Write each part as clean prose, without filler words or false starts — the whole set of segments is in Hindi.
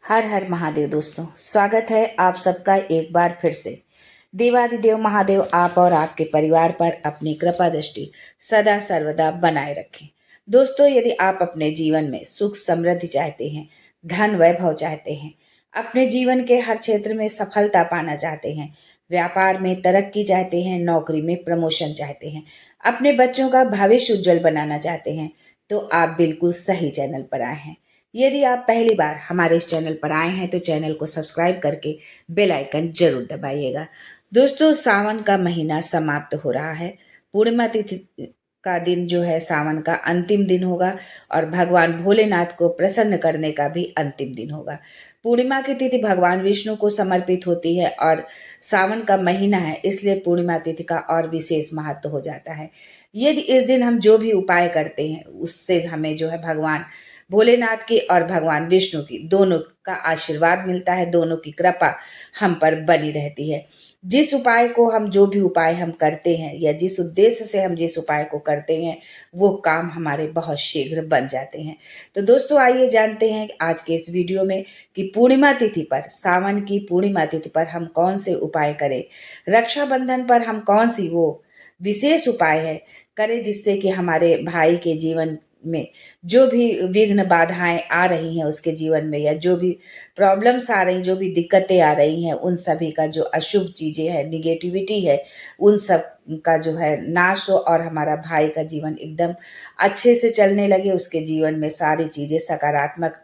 हर हर महादेव। दोस्तों, स्वागत है आप सबका एक बार फिर से। देवादिदेव महादेव आप और आपके परिवार पर अपनी कृपा दृष्टि सदा सर्वदा बनाए रखें। दोस्तों, यदि आप अपने जीवन में सुख समृद्धि चाहते हैं, धन वैभव चाहते हैं, अपने जीवन के हर क्षेत्र में सफलता पाना चाहते हैं, व्यापार में तरक्की चाहते हैं, नौकरी में प्रमोशन चाहते हैं, अपने बच्चों का भविष्य उज्जवल बनाना चाहते हैं, तो आप बिल्कुल सही चैनल पर आए हैं। यदि आप पहली बार हमारे इस चैनल पर आए हैं तो चैनल को सब्सक्राइब करके बेल आइकन जरूर दबाइएगा। दोस्तों, सावन का महीना समाप्त हो रहा है। पूर्णिमा तिथि का दिन जो है सावन का अंतिम दिन होगा और भगवान भोलेनाथ को प्रसन्न करने का भी अंतिम दिन होगा। पूर्णिमा की तिथि भगवान विष्णु को समर्पित होती है और सावन का महीना है, इसलिए पूर्णिमा तिथि का और विशेष महत्व हो जाता है। यदि इस दिन हम जो भी उपाय करते हैं उससे हमें जो है भगवान भोलेनाथ की और भगवान विष्णु की दोनों का आशीर्वाद मिलता है, दोनों की कृपा हम पर बनी रहती है। जिस उपाय को हम जो भी उपाय हम करते हैं या जिस उद्देश्य से हम जिस उपाय को करते हैं वो काम हमारे बहुत शीघ्र बन जाते हैं। तो दोस्तों, आइए जानते हैं आज के इस वीडियो में कि पूर्णिमा तिथि पर, सावन की पूर्णिमा तिथि पर हम कौन से उपाय करें, रक्षाबंधन पर हम कौन सी वो विशेष उपाय है करें जिससे कि हमारे भाई के जीवन में जो भी विघ्न बाधाएं आ रही हैं उसके जीवन में, या जो भी प्रॉब्लम्स आ रही, जो भी दिक्कतें आ रही हैं, उन सभी का जो अशुभ चीजें हैं, निगेटिविटी है, उन सब का जो है नाश हो और हमारा भाई का जीवन एकदम अच्छे से चलने लगे, उसके जीवन में सारी चीजें सकारात्मक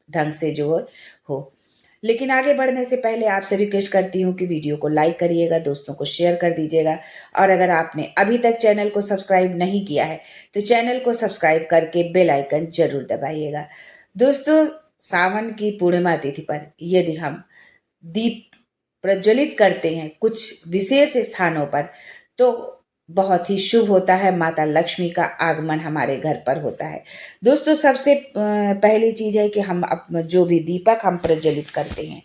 ढंग से जो हो। लेकिन आगे बढ़ने से पहले आपसे रिक्वेस्ट करती हूँ कि वीडियो को लाइक करिएगा, दोस्तों को शेयर कर दीजिएगा, और अगर आपने अभी तक चैनल को सब्सक्राइब नहीं किया है तो चैनल को सब्सक्राइब करके बेल आइकन जरूर दबाइएगा। दोस्तों, सावन की पूर्णिमा तिथि पर यदि हम दीप प्रज्वलित करते हैं कुछ विशेष स्थानों पर तो बहुत ही शुभ होता है, माता लक्ष्मी का आगमन हमारे घर पर होता है। दोस्तों, सबसे पहली चीज है कि हम जो भी दीपक हम प्रज्वलित करते हैं,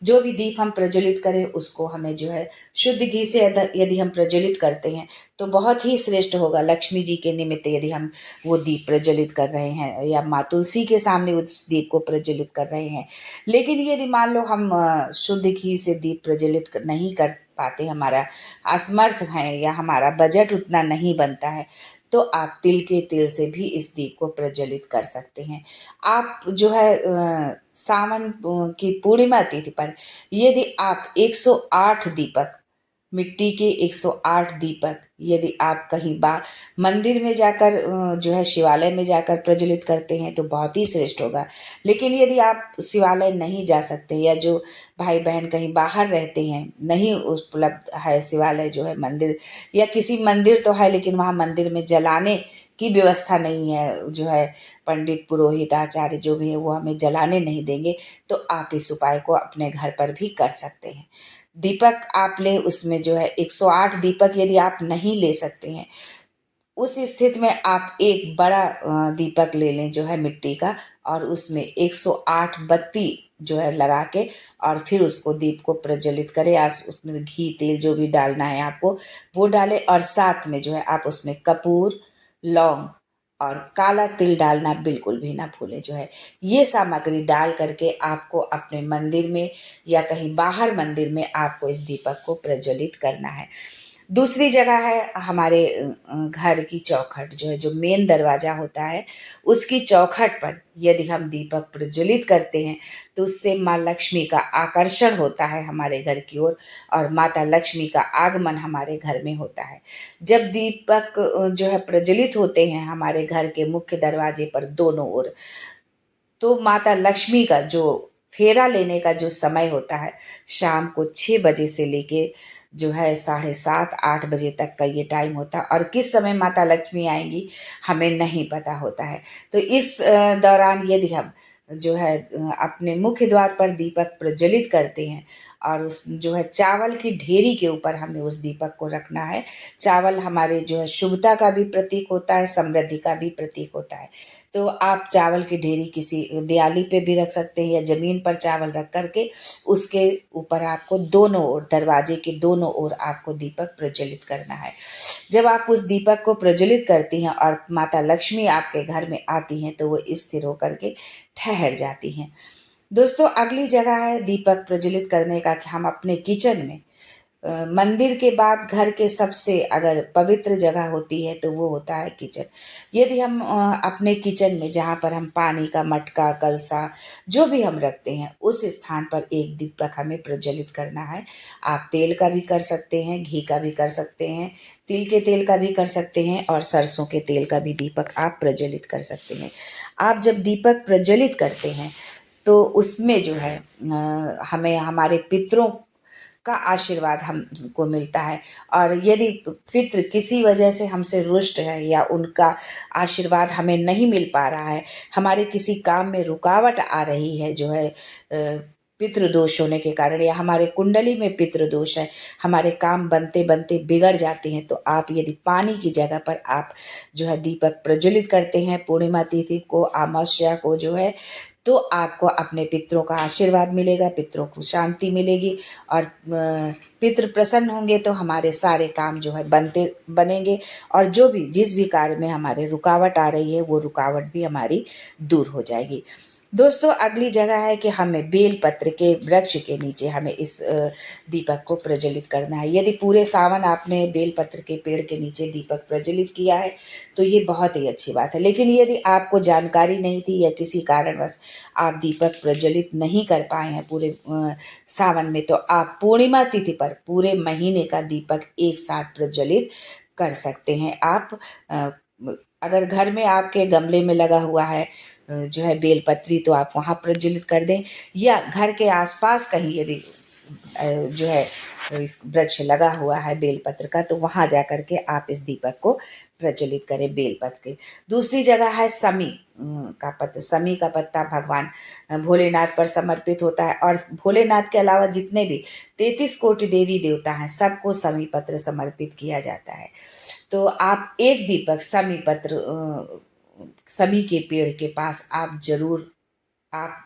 जो भी दीप हम प्रज्वलित करें उसको हमें जो है शुद्ध घी से यदि हम प्रज्वलित करते हैं तो बहुत ही श्रेष्ठ होगा। लक्ष्मी जी के निमित्त यदि हम वो दीप प्रज्वलित कर रहे हैं या माँ तुलसी के सामने उस दीप को प्रज्वलित कर रहे हैं, लेकिन यदि मान लो हम शुद्ध घी से दीप प्रज्वलित नहीं कर पाते, हमारा असमर्थ है या हमारा बजट उतना नहीं बनता है, तो आप तिल के तेल से भी इस दीप को प्रज्वलित कर सकते हैं। आप जो है सावन की पूर्णिमा तिथि पर यदि आप 108 दीपक, मिट्टी के 108 दीपक यदि आप कहीं मंदिर में जाकर जो है शिवालय में जाकर प्रज्वलित करते हैं तो बहुत ही श्रेष्ठ होगा। लेकिन यदि आप शिवालय नहीं जा सकते या जो भाई बहन कहीं बाहर रहते हैं, नहीं उपलब्ध है शिवालय जो है, मंदिर या किसी मंदिर तो है लेकिन वहाँ मंदिर में जलाने की व्यवस्था नहीं है, जो है पंडित पुरोहित आचार्य जो भी है वो हमें जलाने नहीं देंगे, तो आप इस उपाय को अपने घर पर भी कर सकते हैं। दीपक आप ले, उसमें जो है 108 दीपक यदि आप नहीं ले सकते हैं उस स्थिति में आप एक बड़ा दीपक ले लें जो है मिट्टी का, और उसमें 108 बत्ती जो है लगा के और फिर उसको दीप को प्रज्वलित करें। आज उसमें घी तेल जो भी डालना है आपको वो डालें, और साथ में जो है आप उसमें कपूर, लौंग और काला तिल डालना बिल्कुल भी ना भूलें। जो है ये सामग्री डाल करके आपको अपने मंदिर में या कहीं बाहर मंदिर में आपको इस दीपक को प्रज्वलित करना है। दूसरी जगह है हमारे घर की चौखट, जो है जो मेन दरवाजा होता है उसकी चौखट पर यदि हम दीपक प्रज्वलित करते हैं तो उससे माँ लक्ष्मी का आकर्षण होता है हमारे घर की ओर, और माता लक्ष्मी का आगमन हमारे घर में होता है। जब दीपक जो है प्रज्वलित होते हैं हमारे घर के मुख्य दरवाजे पर दोनों ओर, तो माता लक्ष्मी का जो फेरा लेने का जो समय होता है शाम को 6 बजे से लेके जो है 7:30-8 बजे तक का ये टाइम होता है, और किस समय माता लक्ष्मी आएंगी हमें नहीं पता होता है। तो इस दौरान यदि हम जो है अपने मुख्य द्वार पर दीपक प्रज्वलित करते हैं और उस जो है चावल की ढेरी के ऊपर हमें उस दीपक को रखना है। चावल हमारे जो है शुभता का भी प्रतीक होता है, समृद्धि का भी प्रतीक होता है। तो आप चावल की ढेरी किसी दियाली पे भी रख सकते हैं या ज़मीन पर चावल रख करके उसके ऊपर आपको दोनों ओर, दरवाजे के दोनों ओर आपको दीपक प्रज्वलित करना है। जब आप उस दीपक को प्रज्वलित करती हैं और माता लक्ष्मी आपके घर में आती हैं तो वो स्थिर होकर के ठहर जाती हैं। दोस्तों अगली जगह है दीपक प्रज्वलित करने का कि हम अपने किचन में, मंदिर के बाद घर के सबसे अगर पवित्र जगह होती है तो वो होता है किचन। यदि हम अपने किचन में जहाँ पर हम पानी का मटका, कलसा जो भी हम रखते हैं उस स्थान पर एक दीपक हमें प्रज्वलित करना है। आप तेल का भी कर सकते हैं, घी का भी कर सकते हैं, तिल के तेल का भी कर सकते हैं और सरसों के तेल का भी दीपक आप प्रज्वलित कर सकते हैं। आप जब दीपक प्रज्वलित करते हैं तो उसमें जो है हमें हमारे पितरों का आशीर्वाद हमको मिलता है। और यदि पितृ किसी वजह से हमसे रुष्ट है या उनका आशीर्वाद हमें नहीं मिल पा रहा है, हमारे किसी काम में रुकावट आ रही है जो है पितृ दोष होने के कारण, या हमारे कुंडली में पितृ दोष है, हमारे काम बनते बनते बिगड़ जाते हैं, तो आप यदि पानी की जगह पर आप जो है दीपक प्रज्वलित करते हैं पूर्णिमा तिथि को, अमावस्या को जो है, तो आपको अपने पितरों का आशीर्वाद मिलेगा, पितरों को शांति मिलेगी और पितृ प्रसन्न होंगे तो हमारे सारे काम जो है बनेंगे और जो भी जिस भी कार्य में हमारे रुकावट आ रही है वो रुकावट भी हमारी दूर हो जाएगी। दोस्तों अगली जगह है कि हमें बेल पत्र के वृक्ष के नीचे हमें इस दीपक को प्रज्वलित करना है। यदि पूरे सावन आपने बेल पत्र के पेड़ के नीचे दीपक प्रज्वलित किया है तो ये बहुत ही अच्छी बात है। लेकिन यदि आपको जानकारी नहीं थी या किसी कारणवश आप दीपक प्रज्वलित नहीं कर पाए हैं पूरे सावन में, तो आप पूर्णिमा तिथि पर पूरे महीने का दीपक एक साथ प्रज्वलित कर सकते हैं। आप अगर घर में आपके गमले में लगा हुआ है जो है बेलपत्री, तो आप वहाँ प्रज्वलित कर दें, या घर के आसपास कहीं यदि जो है इस वृक्ष लगा हुआ है बेलपत्र का, तो वहाँ जा कर के आप इस दीपक को प्रज्वलित करें बेलपत्र के। दूसरी जगह है समी का पत्ता। समी का पत्ता भगवान भोलेनाथ पर समर्पित होता है और भोलेनाथ के अलावा जितने भी 33 कोटि देवी देवता हैं सबको समी पत्र समर्पित किया जाता है। तो आप एक दीपक समी पत्र समी के पेड़ के पास आप जरूर आप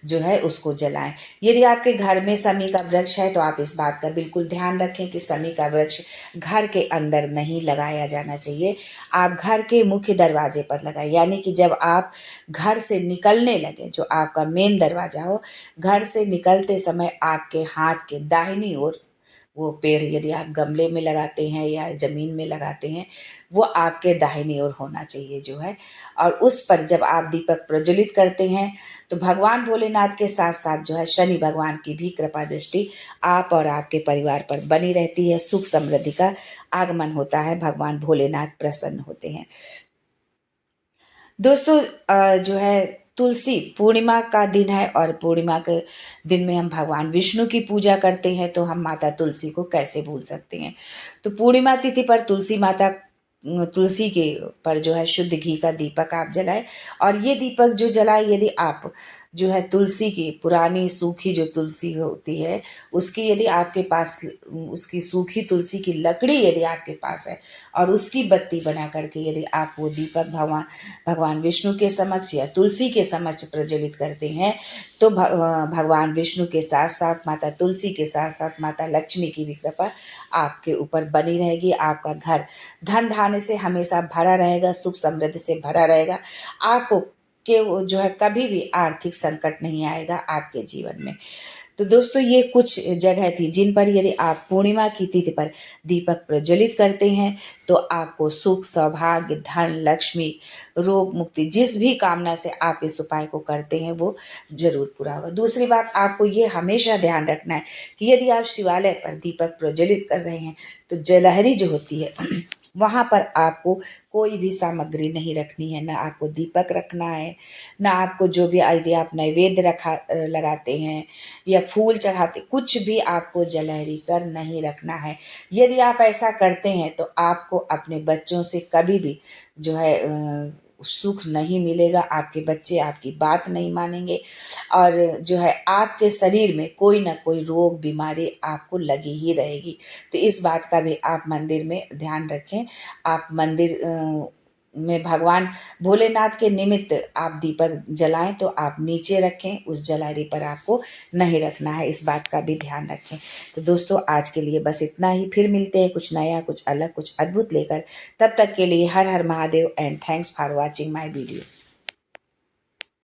जो है उसको जलाएं। यदि आपके घर में समी का वृक्ष है तो आप इस बात का बिल्कुल ध्यान रखें कि समी का वृक्ष घर के अंदर नहीं लगाया जाना चाहिए। आप घर के मुख्य दरवाजे पर लगाएं, यानी कि जब आप घर से निकलने लगे, जो आपका मेन दरवाजा हो, घर से निकलते समय आपके हाथ के दाहिनी ओर वो पेड़ यदि आप गमले में लगाते हैं या ज़मीन में लगाते हैं, वो आपके दाहिनी ओर होना चाहिए जो है। और उस पर जब आप दीपक प्रज्वलित करते हैं तो भगवान भोलेनाथ के साथ साथ जो है शनि भगवान की भी कृपा दृष्टि आप और आपके परिवार पर बनी रहती है। सुख समृद्धि का आगमन होता है, भगवान भोलेनाथ प्रसन्न होते हैं। दोस्तों जो है तुलसी पूर्णिमा का दिन है और पूर्णिमा के दिन में हम भगवान विष्णु की पूजा करते हैं, तो हम माता तुलसी को कैसे भूल सकते हैं। तो पूर्णिमा तिथि पर तुलसी के पर जो है शुद्ध घी का दीपक आप जलाएं। और ये दीपक जो जलाए, यदि आप जो है तुलसी की पुरानी सूखी जो तुलसी होती है उसकी यदि आपके पास उसकी सूखी तुलसी की लकड़ी यदि आपके पास है और उसकी बत्ती बना करके यदि आप वो दीपक भगवान विष्णु के समक्ष या तुलसी के समक्ष प्रज्वलित करते हैं, तो भगवान विष्णु के साथ साथ माता तुलसी के साथ साथ माता लक्ष्मी की भी कृपा आपके ऊपर बनी रहेगी। आपका घर धन धान्य से हमेशा भरा रहेगा, सुख समृद्धि से भरा रहेगा। आपको कि वो जो है कभी भी आर्थिक संकट नहीं आएगा आपके जीवन में। तो दोस्तों ये कुछ जगह थी जिन पर यदि आप पूर्णिमा की तिथि पर दीपक प्रज्वलित करते हैं तो आपको सुख, सौभाग्य, धन, लक्ष्मी, रोग मुक्ति, जिस भी कामना से आप इस उपाय को करते हैं वो जरूर पूरा होगा। दूसरी बात, आपको ये हमेशा ध्यान रखना है कि यदि आप शिवालय पर दीपक प्रज्वलित कर रहे हैं तो जलहरी जो होती है वहाँ पर आपको कोई भी सामग्री नहीं रखनी है, ना आपको दीपक रखना है, ना आपको जो भी यदि आप नैवेद्य लगाते हैं या फूल चढ़ाते, कुछ भी आपको जलहरी पर नहीं रखना है। यदि आप ऐसा करते हैं तो आपको अपने बच्चों से कभी भी जो है सुख नहीं मिलेगा। आपके बच्चे आपकी बात नहीं मानेंगे और जो है आपके शरीर में कोई ना कोई रोग बीमारी आपको लगी ही रहेगी। तो इस बात का भी आप मंदिर में ध्यान रखें। आप मंदिर में भगवान भोलेनाथ के निमित्त आप दीपक जलाएं तो आप नीचे रखें, उस जलारी पर आपको नहीं रखना है, इस बात का भी ध्यान रखें। तो दोस्तों आज के लिए बस इतना ही, फिर मिलते हैं कुछ नया, कुछ अलग, कुछ अद्भुत लेकर। तब तक के लिए हर हर Mahadev and thanks for watching my video.